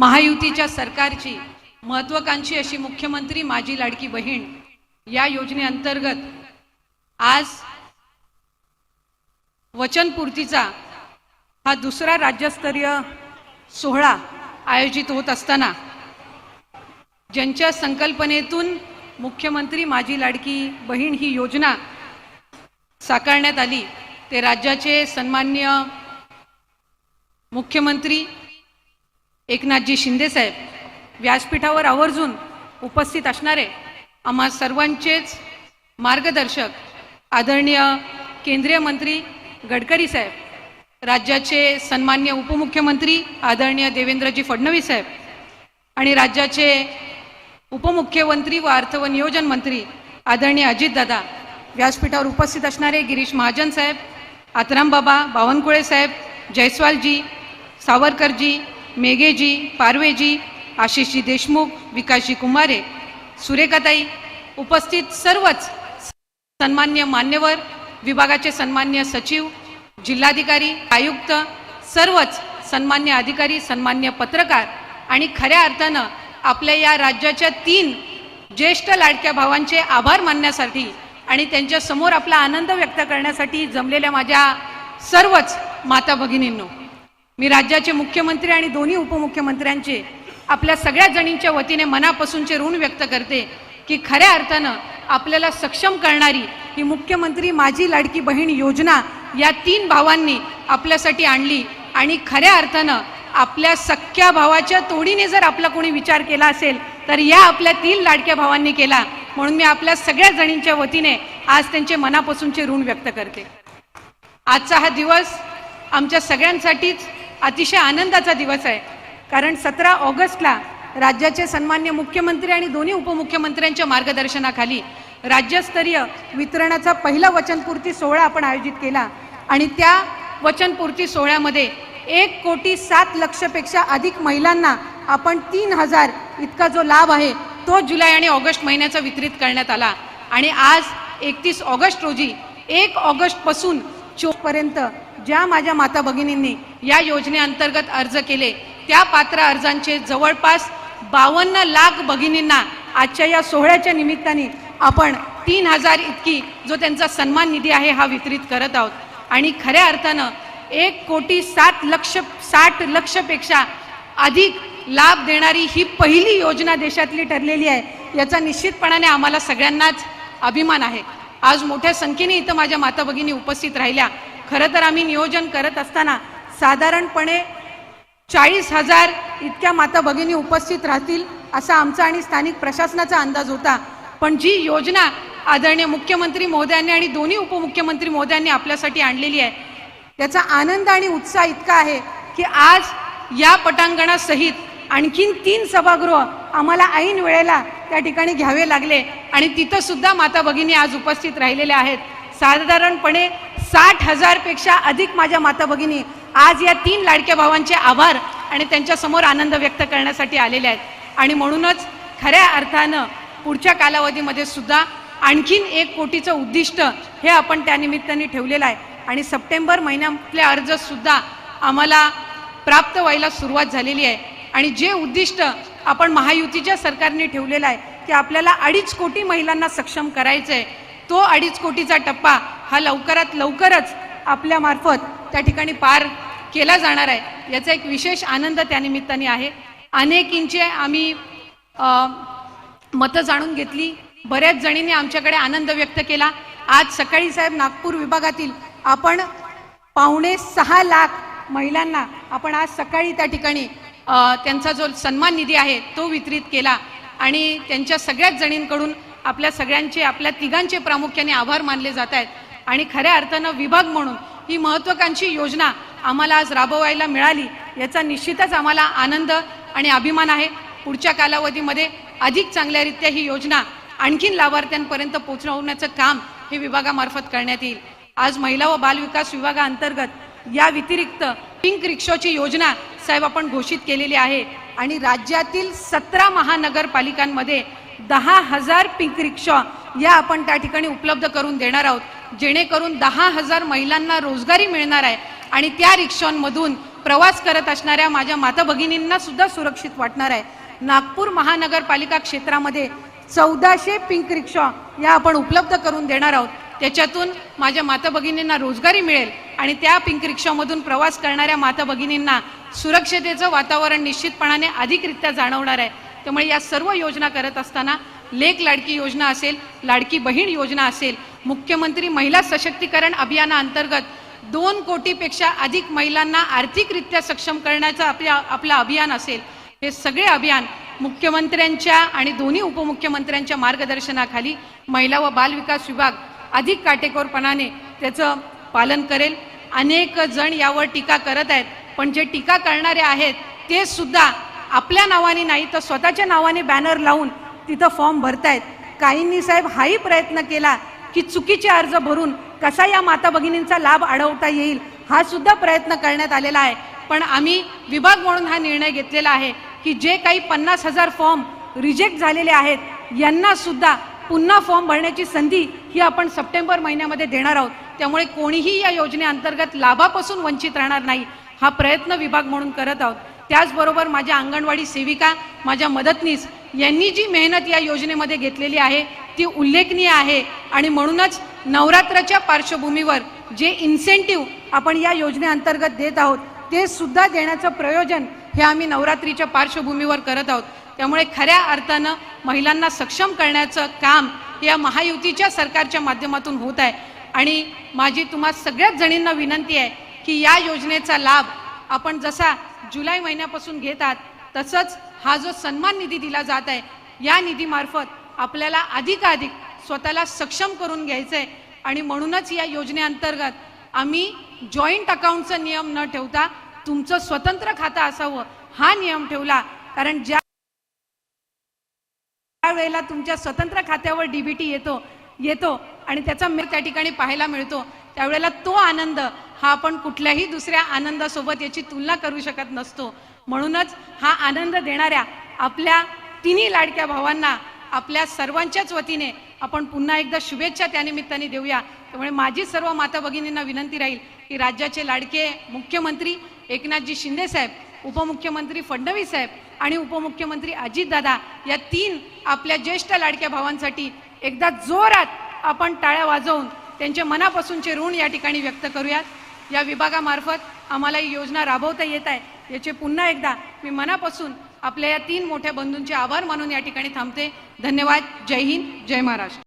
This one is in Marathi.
महायुतीच्या सरकारची महत्त्वाकांक्षी अशी मुख्यमंत्री माझी लाडकी बहीण या योजनेअंतर्गत आज वचनपूर्तीचा हा दुसरा राज्यस्तरीय सोहळा आयोजित होत असताना ज्यांच्या संकल्पनेतून मुख्यमंत्री माझी लाडकी बहीण ही योजना साकारण्यात आली ते राज्याचे सन्माननीय मुख्यमंत्री एकनाथजी शिंदे साहेब व्यासपीठावर आवर्जून उपस्थित असणारे आम्हा सर्वांचेच मार्गदर्शक आदरणीय केंद्रीय मंत्री गडकरी साहेब, राज्याचे सन्माननीय उपमुख्यमंत्री आदरणीय देवेंद्रजी फडणवीस साहेब आणि राज्याचे उपमुख्यमंत्री व अर्थ व नियोजन मंत्री आदरणीय अजितदादा, व्यासपीठावर उपस्थित असणारे गिरीश महाजन साहेब, आत्राम बाबा, बावनकुळे साहेब, जयस्वालजी, सावरकरजी, मेघेजी, पारवेजी, आशिषजी देशमुख, विकासजी कुमारे, सुरेखाताई, उपस्थित सर्वच सन्मान्य मान्यवर, विभागाचे सन्मान्य सचिव, जिल्हाधिकारी, आयुक्त, सर्वच सन्मान्य अधिकारी, सन्मान्य पत्रकार आणि खऱ्या अर्थानं आपल्या या राज्याच्या 3 ज्येष्ठ लाडक्या भावांचे आभार मानण्यासाठी आणि त्यांच्या समोर आपला आनंद व्यक्त करण्यासाठी जमलेल्या माझ्या सर्वच माता भगिनींनो, मी राज्याचे मुख्यमंत्री आणि दोन्ही उपमुख्यमंत्र्यांचे आपल्या सगळ्या जणींच्या वतीने मनापासूनचे ऋण व्यक्त करते की खऱ्या अर्थानं आपल्याला सक्षम करणारी ही मुख्यमंत्री माझी लाडकी बहीण योजना या 3 भावांनी आपल्यासाठी आणली आणि खऱ्या अर्थानं आपल्या सख्या भावाच्या तोडीने जर आपला कोणी विचार केला असेल तर या आपल्या 3 लाडक्या भावांनी केला. म्हणून मी आपल्या सगळ्या जणींच्या वतीने आज त्यांचे मनापासूनचे ऋण व्यक्त करते. आजचा हा दिवस आमच्या सगळ्यांसाठीच अतिशय आनंदाचा दिवस आहे, कारण 17 ऑगस्टला राज्याचे सन्मान्य मुख्यमंत्री आणि दोन्ही उपमुख्यमंत्र्यांच्या मार्गदर्शनाखाली राज्यस्तरीय वितरणाचा पहिला वचनपूर्ती सोहळा आपण आयोजित केला आणि त्या वचनपूर्ती सोहळ्यामध्ये 1,07,00,000पेक्षा अधिक महिलांना आपण 3,000 इतका जो लाभ आहे तो जुलै आणि ऑगस्ट महिन्याचा वितरित करण्यात आला. आणि आज 31 ऑगस्ट रोजी 1 ऑगस्टपासून 24 पर्यंत ज्या माझ्या माता भगिनींनी या योजनेअंतर्गत अर्ज केले त्या पात्र अर्जांचे जवळपास 52 लाख भगिनींना आजच्या या सोहळ्याच्या निमित्ताने आपण 3,000 इतकी जो त्यांचा सन्मान निधी आहे हा वितरित करत आहोत. आणि खऱ्या अर्थानं 1,60,00,000पेक्षा अधिक लाभ देणारी ही पहिली योजना देशातली ठरलेली आहे. याचा निश्चितपणाने आम्हाला सगळ्यांनाच अभिमान आहे. आज मोठ्या संख्येने इथं माझ्या माता भगिनी उपस्थित राहिल्या. खरं तर आम्ही नियोजन करत असताना साधारणपणे 40,000 इतक्या माता भगिनी उपस्थित राहतील असा आमचा आणि स्थानिक प्रशासनाचा अंदाज होता. पण जी योजना आदरणीय मुख्यमंत्री महोदयांनी आणि दोन्ही उपमुख्यमंत्री महोदयांनी आपल्यासाठी आणलेली आहे त्याचा आनंद आणि उत्साह इतका आहे की आज या पटांगणासहित आणखीन 3 सभागृह आम्हाला ऐन वेळेला त्या ठिकाणी घ्यावे लागले आणि तिथं सुद्धा माता भगिनी आज उपस्थित राहिलेल्या आहेत. साधारणपणे 60,000पेक्षा अधिक माझ्या माता भगिनी आज या 3 लाडक्या भावांचे आभार आणि त्यांच्या समोर आनंद व्यक्त करण्यासाठी आलेले आहेत. आणि म्हणूनच खऱ्या अर्थानं पुढच्या कालावधीमध्ये सुद्धा आणखीन 1 कोटीचं उद्दिष्ट हे आपण त्यानिमित्ताने ठेवलेलं आहे आणि सप्टेंबर महिन्यातले अर्ज सुद्धा आम्हाला प्राप्त व्हायला सुरुवात झालेली आहे. आणि जे उद्दिष्ट आपण महायुतीच्या सरकारने ठेवलेलं आहे की आपल्याला 2.5 कोटी महिलांना सक्षम करायचं आहे, तो 2.5 कोटीचा टप्पा हा लवकरात लवकरच आपल्यामार्फत त्या ठिकाणी पार केला जाणार आहे. याचा एक विशेष आनंद त्यानिमित्ताने आहे. अनेकींचे आम्ही मतं जाणून घेतली, बऱ्याच जणींनी आमच्याकडे आनंद व्यक्त केला. आज सकाळी साहेब नागपूर विभागातील आपण 5.25 लाख महिलांना आपण आज सकाळी त्या ठिकाणी त्यांचा जो सन्मान निधी आहे तो वितरित केला आणि त्यांच्या सगळ्याच जणींकडून आपल्या सगळ्यांचे आपल्या तिघांचे प्रामुख्याने आभार मानले जात आहेत. आणि खऱ्या अर्थानं विभाग म्हणून ही महत्त्वाकांक्षी योजना आम्हाला आज राबवायला मिळाली याचा निश्चितच आम्हाला आनंद आणि अभिमान आहे. पुढच्या कालावधीमध्ये अधिक चांगल्यारीत्या ही योजना आणखीन लाभार्थ्यांपर्यंत पोहोचवण्याचं काम हे विभागामार्फत करण्यात येईल. आज महिला व बालविकास विभागाअंतर्गत या व्यतिरिक्त पिंक रिक्षाची योजना साहेब आपण घोषित केलेली आहे आणि राज्यातील 17 महानगरपालिकांमध्ये 10,000 पिंक रिक्षा या आपण त्या ठिकाणी उपलब्ध करून देणार आहोत, जेणेकरून 10,000 महिलांना रोजगारी मिळणार आहे आणि त्या रिक्षांमधून प्रवास करत असणाऱ्या माझ्या माता भगिनींना सुद्धा सुरक्षित वाटणार आहे. नागपूर महानगरपालिका क्षेत्रामध्ये 1400 पिंक रिक्षा या आपण उपलब्ध करून देणार आहोत. त्याच्यातून माझ्या माता भगिनींना रोजगारी मिळेल आणि त्या पिंक रिक्षामधून प्रवास करणाऱ्या माता भगिनींना सुरक्षतेचं वातावरण निश्चितपणाने अधिकरित्या जाणवणार आहे. त्यामुळे या सर्व योजना करत असताना लेक लाडकी योजना असेल, लाडकी बहीण योजना असेल, मुख्यमंत्री महिला सशक्तीकरण अभियानाअंतर्गत 2 कोटीपेक्षा अधिक महिलांना आर्थिकरित्या सक्षम करण्याचं आपलं अभियान असेल, हे सगळे अभियान मुख्यमंत्र्यांच्या आणि दोन्ही उपमुख्यमंत्र्यांच्या मार्गदर्शनाखाली महिला व बालविकास विभाग अधिक काटेकोरपणाने त्याचं पालन करेल. अनेक जण यावर टीका करत आहेत, पण जे टीका करणारे आहेत ते सुद्धा आपल्या नावाने नाही तर स्वतःच्या नावाने बॅनर लावून तिथं फॉर्म भरतायत. काहींनी साहेब हाही प्रयत्न केला की चुकीचे अर्ज भरून कसा या माता भगिनींचा लाभ अडवता येईल, हा सुद्धा प्रयत्न करण्यात आलेला आहे. पण आम्ही विभाग म्हणून हा निर्णय घेतलेला आहे की जे काही 50,000 फॉर्म रिजेक्ट झालेले आहेत यांना सुद्धा पुन्हा फॉर्म भरण्याची संधी ही आपण सप्टेंबर महिन्यामध्ये देणार आहोत. त्यामुळे कोणीही या योजनेअंतर्गत लाभापासून वंचित राहणार नाही, हा प्रयत्न विभाग म्हणून करत आहोत. त्याचबरोबर माझ्या अंगणवाडी सेविका, माझ्या मदतनीस यांनी जी मेहनत या योजनेमध्ये घेतलेली आहे ती उल्लेखनीय आहे. आणि म्हणूनच नवरात्राच्या पार्श्वभूमीवर जे इन्सेंटिव्ह आपण या योजनेअंतर्गत देत आहोत ते सुद्धा देण्याचं प्रयोजन हे आम्ही नवरात्रीच्या पार्श्वभूमीवर करत आहोत. त्यामुळे खऱ्या अर्थानं महिलांना सक्षम करण्याचं काम या महायुतीच्या सरकारच्या माध्यमातून होत आहे. आणि माझी तुम्हा सगळ्याच जणींना विनंती आहे की या योजनेचा लाभ आपण जसा जुलै महिन्यापासून घेत आहात तसंच हा जो सन्मान निधी दिला जात आहे या निधीमार्फत आपल्याला अधिकाधिक स्वतःला सक्षम करून घ्यायचं आहे. आणि म्हणूनच या योजनेअंतर्गत आम्ही जॉईंट अकाउंटचा नियम न ठेवता तुमचं स्वतंत्र खातं असावं हा नियम ठेवला. कारण ज्या वेळेला तुमच्या स्वतंत्र खात्यावर डीबीटी येतो आणि त्याचा त्या ठिकाणी पाहायला मिळतो त्यावेळेला तो आनंद हा आपण कुठल्याही दुसऱ्या आनंदासोबत याची तुलना करू शकत नसतो. म्हणूनच हा आनंद देणाऱ्या आपल्या तिन्ही लाडक्या भावांना आपल्या सर्वांच्याच वतीने आपण पुन्हा एकदा शुभेच्छा त्यानिमित्ताने देऊया. त्यामुळे माझी सर्व माता भगिनींना विनंती राहील की राज्याचे लाडके मुख्यमंत्री एकनाथजी शिंदे साहेब, उपमुख्यमंत्री फडणवीस साहेब आणि उपमुख्यमंत्री अजितदादा या 3 आपल्या ज्येष्ठ लाडक्या भावांसाठी एकदा जोरात आपण टाळ्या वाजवून त्यांचे मनापासूनचे ऋण या ठिकाणी व्यक्त करूयात. या विभागामार्फत आम्हाला ही योजना राबवता येत आहे याचे पुन्हा एकदा मी मनापासून आपल्या या 3 मोठ्या बंधूंचे आभार मानून या ठिकाणी थांबते. धन्यवाद. जय हिंद, जय महाराष्ट्र.